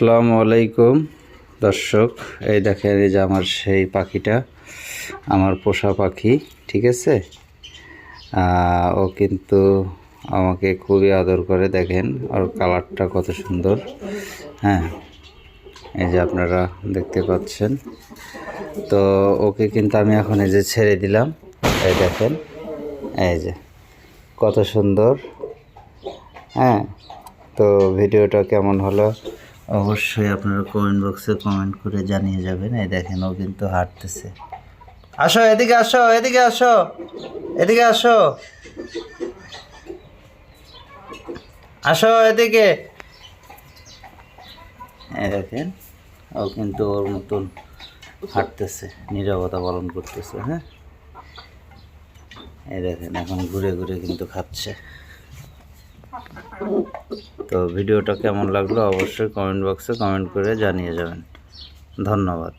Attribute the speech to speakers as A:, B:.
A: আসসালামু আলাইকুম দর্শক, এই দেখেন এই যে আমার সেই পাখিটা, আমার পোষা পাখি। ঠিক আছে, ও কিন্তু আমাকে খুবই আদর করে। দেখেন ওর কালারটা কত সুন্দর। হ্যাঁ, এই যে আপনারা দেখতে পাচ্ছেন। তো ওকে কিন্তু আমি এখন এই যে ছেড়ে দিলাম। এই দেখেন, এই যে কত সুন্দর। হ্যাঁ, তো ভিডিওটা কেমন হলো অবশ্যই আপনারা কমেন্ট বক্সে কমেন্ট করে জানিয়ে যাবেন। এই দেখেন ও কিন্তু হাঁটতেছে। আসো এদিকে, আসো এদিকে, আসো এদিকে, আসো আসো এদিকে। এই দেখেন ও কিন্তু ওর মতন হাঁটতেছে, নীরবতা পালন করতেছে। হ্যাঁ, এই দেখেন এখন ঘুরে ঘুরে কিন্তু খাচ্ছে। তো ভিডিওটা কেমন লাগলো অবশ্যই কমেন্ট বক্সে কমেন্ট করে জানিয়ে যাবেন। ধন্যবাদ।